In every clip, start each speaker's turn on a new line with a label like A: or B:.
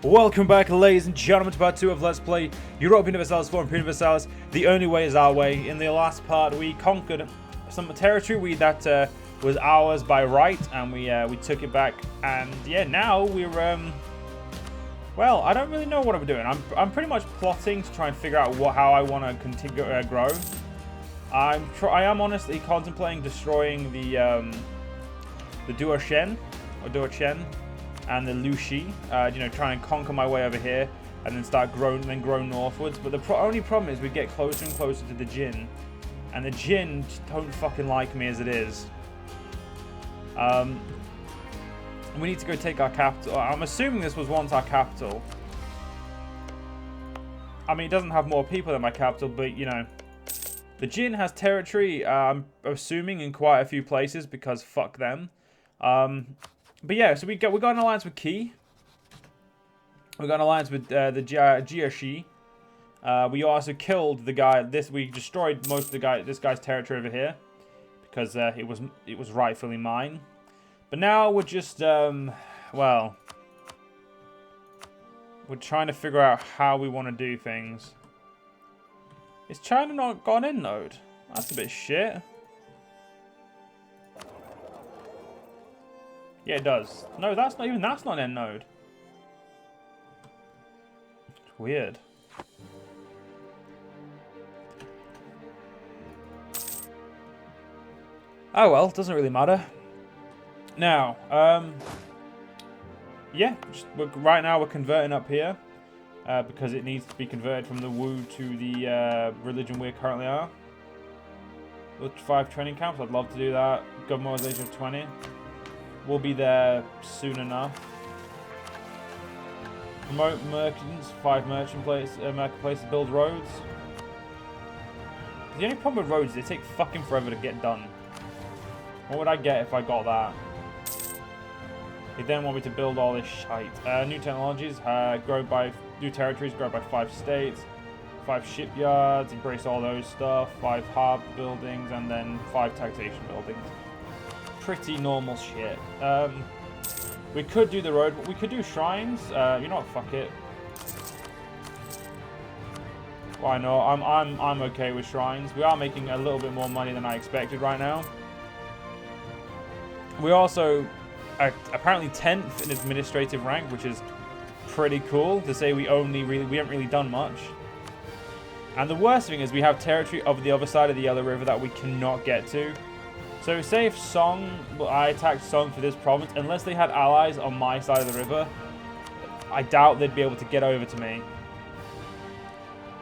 A: Welcome back, ladies and gentlemen, to part 2 of Let's Play Europa Universalis for Imperium Universalis. The only way is our way. In the last part, we conquered some territory that was ours by right, and we took it back. And yeah, now we're well, I don't really know what I'm doing. I'm pretty much plotting to try and figure out how I want to continue grow. I am honestly contemplating destroying the Duoshen or Duochen and the Lushi, you know, try and conquer my way over here, and then start grow northwards. But the only problem is we get closer and closer to the Jin, and the Jin don't fucking like me as it is. We need to go take our capital. I'm assuming this was once our capital. I mean, it doesn't have more people than my capital, but you know, the Jin has territory. I'm assuming in quite a few places because fuck them. But yeah, so we got an alliance with Qi. We got an alliance with the Jiashi. We also killed the guy. We destroyed most of this guy's territory over here because it was rightfully mine. But now we're just well, we're trying to figure out how we want to do things. Is China not got an end node? That's a bit shit. Yeah, it does. No, that's not an end node. It's weird. Oh well, doesn't really matter. Now, yeah, right now we're converting up here because it needs to be converted from the Wu to the religion we currently are. With 5 training camps, I'd love to do that. Government organization of 20. We'll be there soon enough. Promote merchants, 5 marketplaces, build roads. The only problem with roads is they take fucking forever to get done. What would I get if I got that? They then want me to build all this shite. New technologies, new territories grow by 5 states, 5 shipyards, embrace all those stuff, 5 harbour buildings, and then 5 taxation buildings. Pretty normal shit. We could do the road, but we could do shrines. You know what? Fuck it. Why not? I'm okay with shrines. We are making a little bit more money than I expected right now. We also are apparently 10th in administrative rank, which is pretty cool to say. We haven't really done much. And the worst thing is we have territory over the other side of the Yellow River that we cannot get to. So say if I attacked Song for this province, unless they had allies on my side of the river, I doubt they'd be able to get over to me.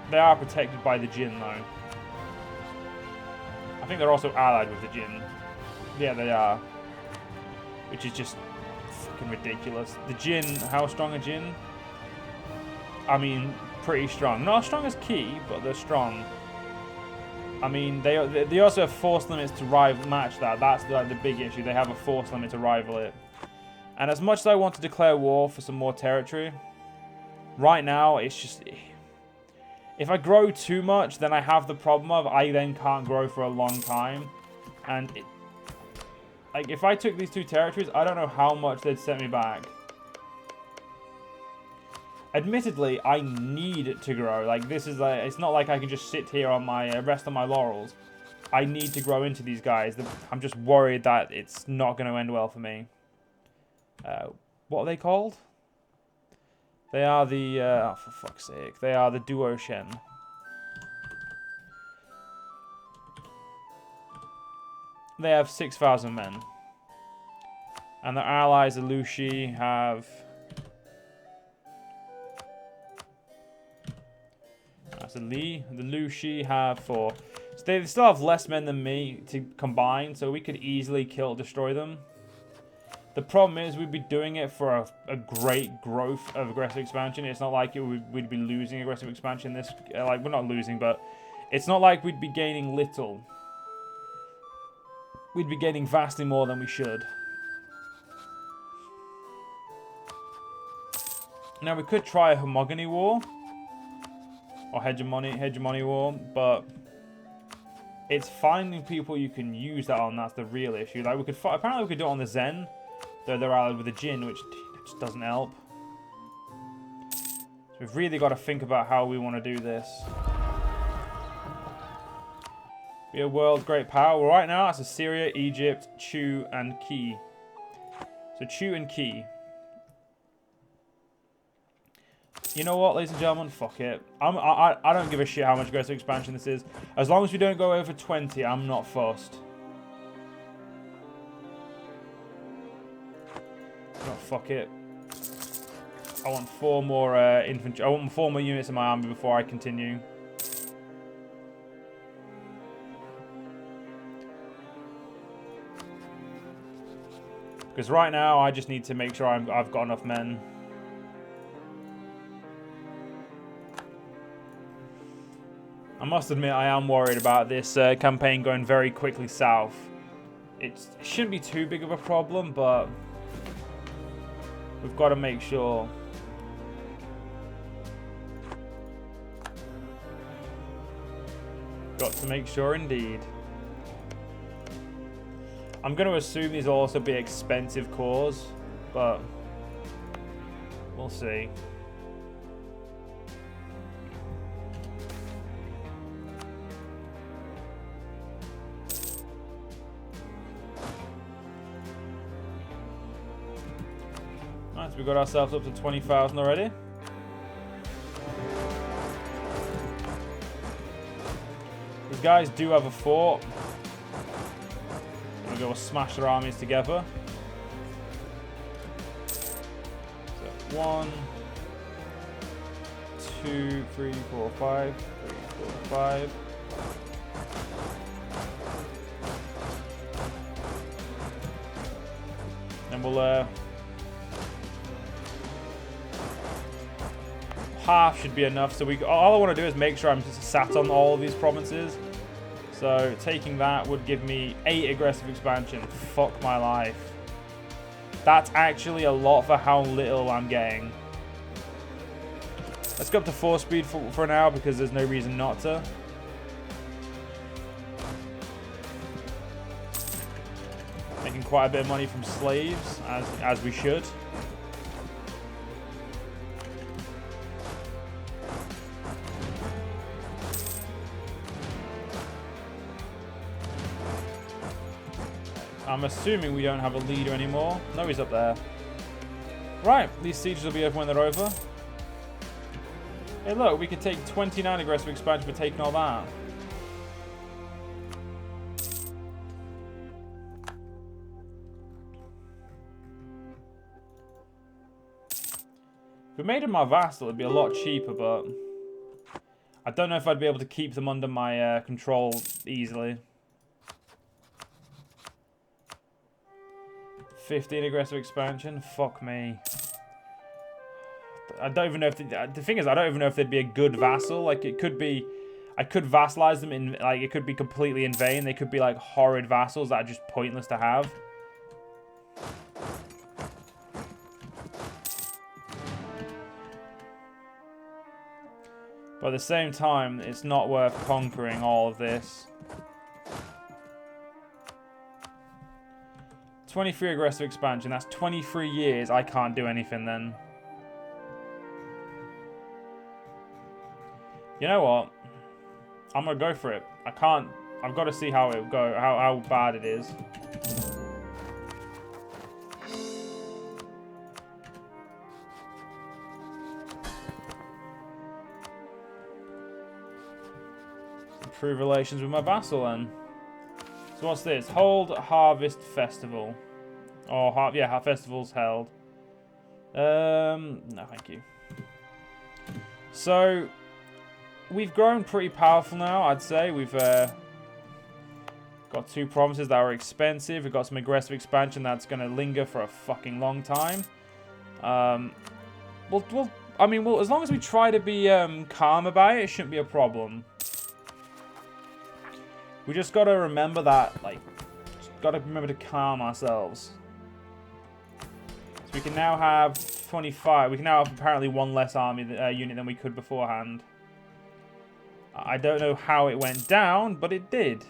A: They are protected by the Jin though. I think they're also allied with the Jin. Yeah, they are. Which is just fucking ridiculous. The Jin, how strong are Jin? I mean, pretty strong. Not as strong as Qi, but they're strong. I mean, they also have force limits to match that. That's the big issue. They have a force limit to rival it. And as much as I want to declare war for some more territory, right now it's just, if I grow too much, then I have the problem of I then can't grow for a long time. And like if I took these 2 territories, I don't know how much they'd set me back. Admittedly, I need to grow. Like this is like, it's not like I can just sit here on my rest on my laurels. I need to grow into these guys. I'm just worried that it's not going to end well for me. What are they called? They are the oh, for fuck's sake, they are the Duoshen. They have 6,000 men, and their allies, the Lushi, have. So the Lushi have 4. So they still have less men than me to combine, so we could easily destroy them. The problem is we'd be doing it for a great growth of aggressive expansion. It's not like we'd be losing aggressive expansion. Like, we're not losing, but it's not like we'd be gaining little. We'd be gaining vastly more than we should. Now we could try a homogeny war. Or hegemony war, but it's finding people you can use that on. That's the real issue. Like apparently we could do it on the Zen, though they're allied with the Jin, which just doesn't help. We've really got to think about how we want to do this. Be a world great power. Well, right now, that's Assyria, Egypt, Chu, and Ki. So Chu and Ki. You know what, ladies and gentlemen? Fuck it. I don't give a shit how much aggressive expansion this is. As long as we don't go over 20, I'm not fussed. Oh, fuck it. I want 4 more infantry. I want 4 more units in my army before I continue. Because right now, I just need to make sure I've got enough men. I must admit, I am worried about this campaign going very quickly south. It shouldn't be too big of a problem, but we've got to make sure. Got to make sure indeed. I'm going to assume these will also be expensive cores, but we'll see. Nice, we got ourselves up to 20,000 already. These guys do have a fort. We'll go smash their armies together. So 1, 2, 3, 4, 5. 3, 4, 5. And we'll half should be enough. So all I want to do is make sure I'm just sat on all of these provinces. So taking that would give me 8 aggressive expansion. Fuck my life. That's actually a lot for how little I'm getting. Let's go up to 4 speed for now because there's no reason not to. Making quite a bit of money from slaves, as we should. I'm assuming we don't have a leader anymore. No, he's up there. Right, these sieges will be over when they're over. Hey, look, we could take 29 aggressive expansion for taking all that. If we made him my vassal, it'd be a lot cheaper, but I don't know if I'd be able to keep them under my control easily. 15 aggressive expansion. Fuck me. I don't even know if the thing is, I don't even know if they'd be a good vassal. Like, it could be, I could vassalize them in, like, it could be completely in vain. They could be like horrid vassals that are just pointless to have. But at the same time, it's not worth conquering all of this. 23 aggressive expansion. That's 23 years. I can't do anything then. You know what? I'm going to go for it. I can't. I've got to see how it go. How bad it is. Improve relations with my vassal then. So what's this? Hold Harvest Festival. Oh, yeah, festival's held. No, thank you. So, we've grown pretty powerful now, I'd say. We've got 2 provinces that are expensive. We've got some aggressive expansion that's going to linger for a fucking long time. I mean, as long as we try to be calm about it, it shouldn't be a problem. We just got to remember that, like, got to remember to calm ourselves. So we can now have 25. We can now have apparently 1 less army unit than we could beforehand. I don't know how it went down, but it did.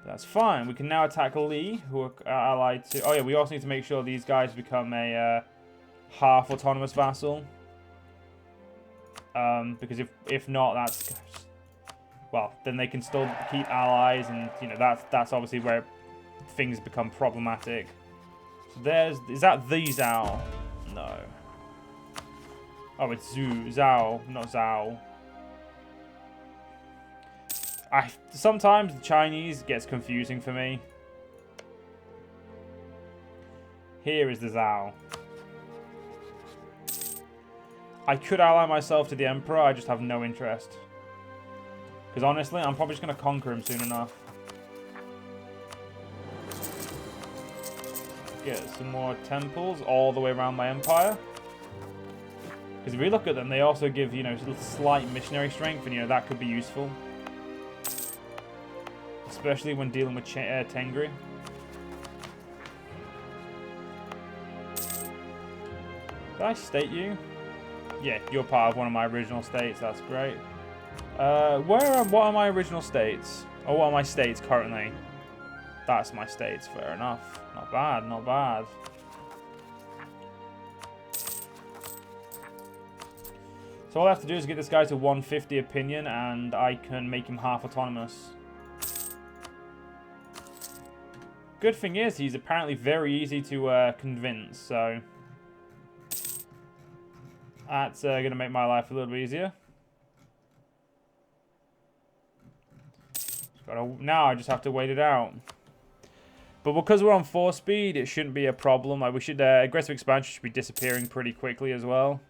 A: That's fine. We can now attack Lee, who are allied to... Oh, yeah, we also need to make sure these guys become a half autonomous vassal. Because if not, that's, well, then they can still keep allies, and you know that's obviously where things become problematic. So is that the Zhao? No. Oh, it's Zhao, not Zhao. Sometimes the Chinese gets confusing for me. Here is the Zhao. I could ally myself to the Emperor, I just have no interest. Because honestly, I'm probably just going to conquer him soon enough. Get some more temples all the way around my empire. Because if we look at them, they also give, you know, slight missionary strength, and, you know, that could be useful. Especially when dealing with Tengri. Did I state you? Yeah, you're part of one of my original states. That's great. What are my original states? Or what are my states currently? That's my states. Fair enough. Not bad, not bad. So all I have to do is get this guy to 150 opinion, and I can make him half autonomous. Good thing is, he's apparently very easy to convince, so that's going to make my life a little bit easier. Now I just have to wait it out. But because we're on 4 speed, it shouldn't be a problem. Like, we should aggressive expansion should be disappearing pretty quickly as well.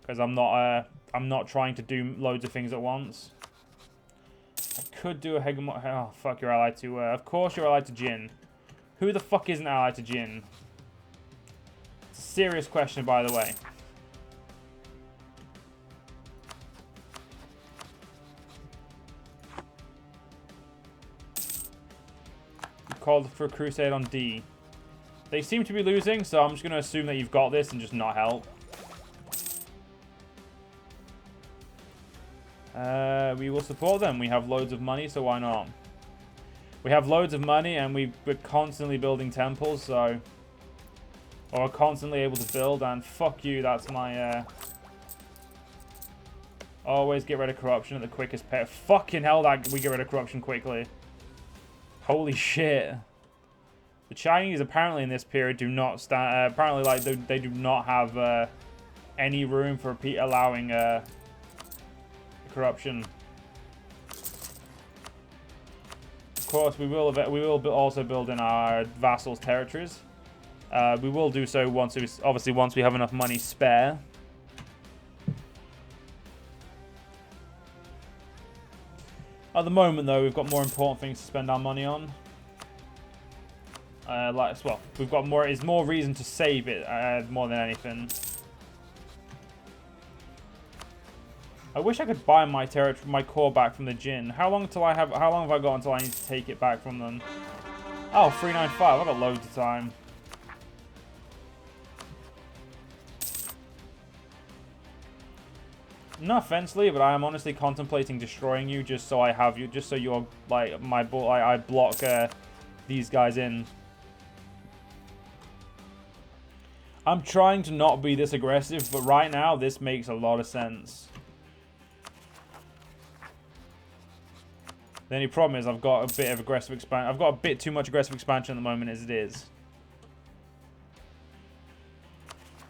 A: Because I'm not trying to do loads of things at once. I could do a hegemon. Oh fuck! You're allied to. Of course you're allied to Jin. Who the fuck isn't allied to Jin? It's a serious question, by the way. Called for a crusade on D. They seem to be losing, so I'm just going to assume that you've got this and just not help. We will support them. We have loads of money, so why not? We have loads of money, and we're constantly building temples, so... Or constantly able to build, and fuck you, that's my... Always get rid of corruption at the quickest pace. Fucking hell, that we get rid of corruption quickly. Holy shit. The Chinese apparently in this period do not stand... apparently, like, they do not have any room for allowing corruption. Of course, we will also build in our vassals' territories. We will do so once we have enough money spare. At the moment, though, we've got more important things to spend our money on. We've got more. It's more reason to save it more than anything. I wish I could buy my territory, my core back from the Jin. How long have I got until I need to take it back from them? Oh, 395. I've got loads of time. No offense, Lee, but I am honestly contemplating destroying you just so I have you, just so you're like I block these guys in. I'm trying to not be this aggressive, but right now this makes a lot of sense. The only problem is I've got a bit of aggressive expansion. I've got a bit too much aggressive expansion at the moment as it is.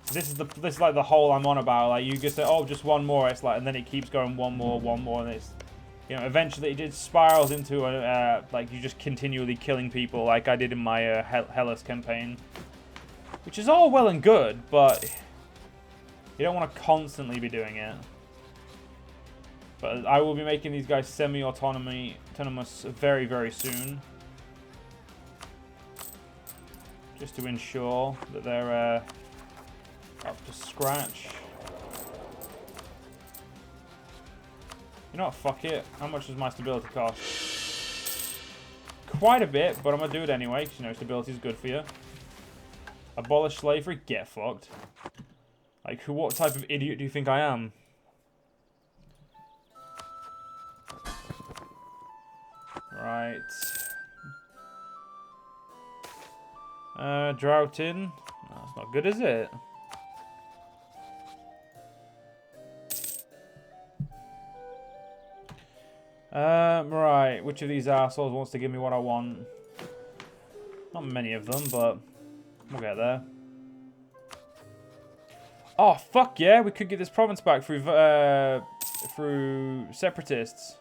A: So this is like the whole I'm on about. Like, you just say, oh, just one more. It's like, and then it keeps going one more, and it's, you know, eventually it just spirals into a like you just continually killing people, like I did in my Hellas campaign, which is all well and good, but you don't want to constantly be doing it. But I will be making these guys autonomous very, very soon. Just to ensure that they're up to scratch. You know what, fuck it. How much does my stability cost? Quite a bit, but I'm going to do it anyway, because, you know, stability is good for you. Abolish slavery? Get fucked. Like, what type of idiot do you think I am? Right. Drought in. That's not good, is it? Right. Which of these assholes wants to give me what I want? Not many of them, but we'll get there. Oh, fuck yeah. We could get this province back through separatists.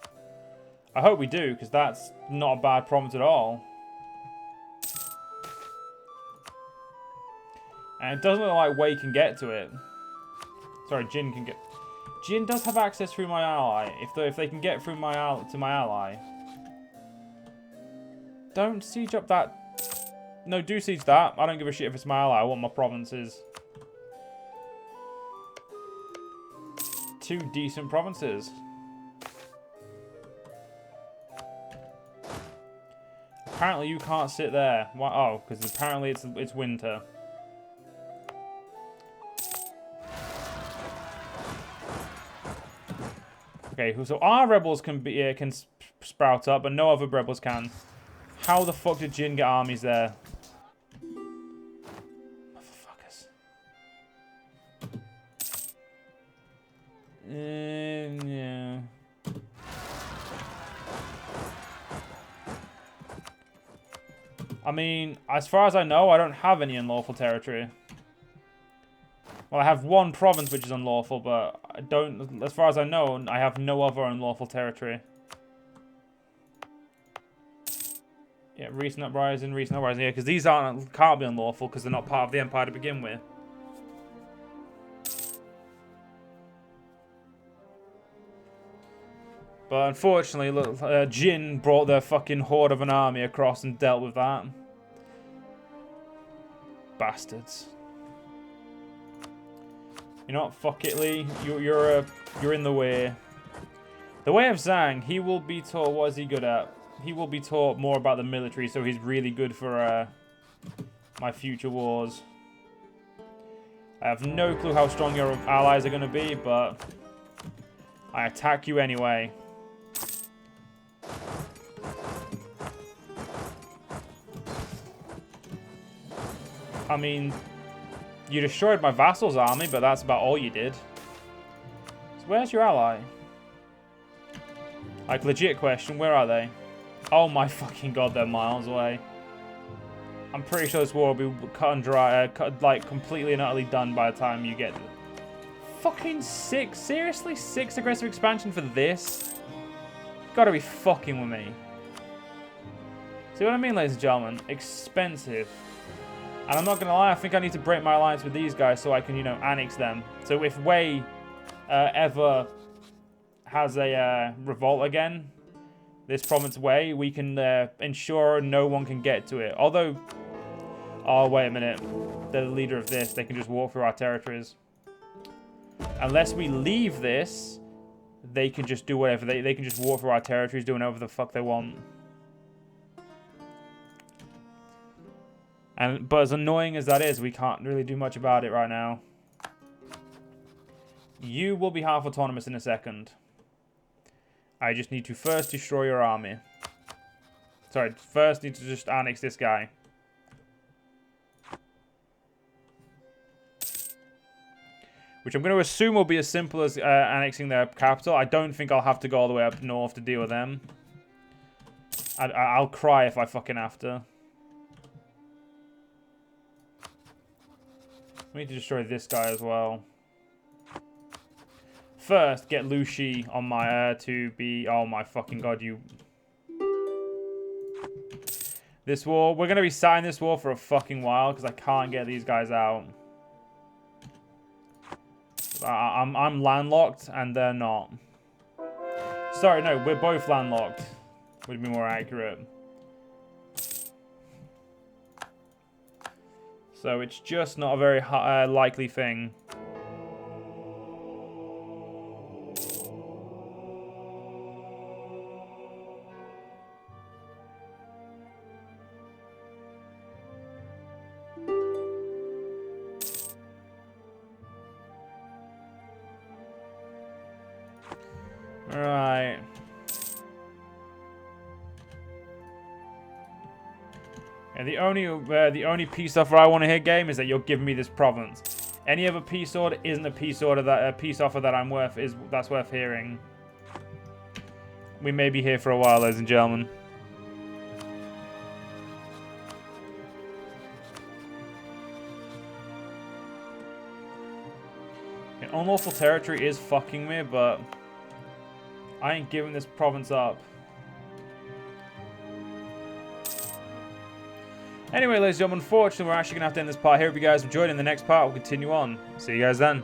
A: I hope we do, because that's not a bad province at all. And it doesn't look like Wei can get to it. Sorry, Jin can get... Jin does have access through my ally. If they can get through to my ally. Don't siege up that... No, do siege that. I don't give a shit if it's my ally. I want my provinces. 2 decent provinces. Apparently you can't sit there. Why? Oh, because apparently it's winter. Okay, so our rebels can sprout up, but no other rebels can. How the fuck did Jin get armies there? Motherfuckers. Yeah. I mean, as far as I know, I don't have any unlawful territory. Well, I have 1 province which is unlawful, but I don't, as far as I know, I have no other unlawful territory. Yeah, recent uprising, yeah, because these can't be unlawful because they're not part of the empire to begin with. But unfortunately, look, Jin brought their fucking horde of an army across and dealt with that. Bastards. You know what? Fuck it, Lee. You're in the way. The way of Zhang, he will be taught. What is he good at? He will be taught more about the military, so he's really good for my future wars. I have no clue how strong your allies are going to be, but I attack you anyway. I mean, you destroyed my vassal's army, but that's about all you did. So where's your ally? Like, legit question, where are they? Oh my fucking god, they're miles away. I'm pretty sure this war will be cut and dry, like, completely and utterly done by the time you get... Fucking 6? Seriously? 6 aggressive expansion for this? Gotta be fucking with me. See what I mean, ladies and gentlemen? Expensive. And I'm not gonna lie, I think I need to break my alliance with these guys so I can, you know, annex them. So if Wei ever has a revolt again, this province Wei, we can ensure no one can get to it. Although, oh wait a minute, they're the leader of this. They can just walk through our territories. Unless we leave this, they can just do whatever. They can just walk through our territories doing whatever the fuck they want. But as annoying as that is, we can't really do much about it right now. You will be half autonomous in a second. I just need to first destroy your army. Sorry, first need to just annex this guy. Which I'm going to assume will be as simple as annexing their capital. I don't think I'll have to go all the way up north to deal with them. I'll cry if I fucking have to. We need to destroy this guy as well. First, get Lu Shi on my to be... Oh my fucking god, you... This war... We're going to be sat in this war for a fucking while because I can't get these guys out. I'm landlocked and they're not. Sorry, no, we're both landlocked. Would be more accurate. So it's just not a very likely thing. Right. And the only peace offer I want to hear, game, is that you're giving me this province. Any other peace order isn't a peace offer that that's worth hearing. We may be here for a while, ladies and gentlemen. An unlawful territory is fucking me, but I ain't giving this province up. Anyway, ladies and gentlemen, unfortunately, we're actually going to have to end this part here. If you guys enjoyed, in the next part, we'll continue on. See you guys then.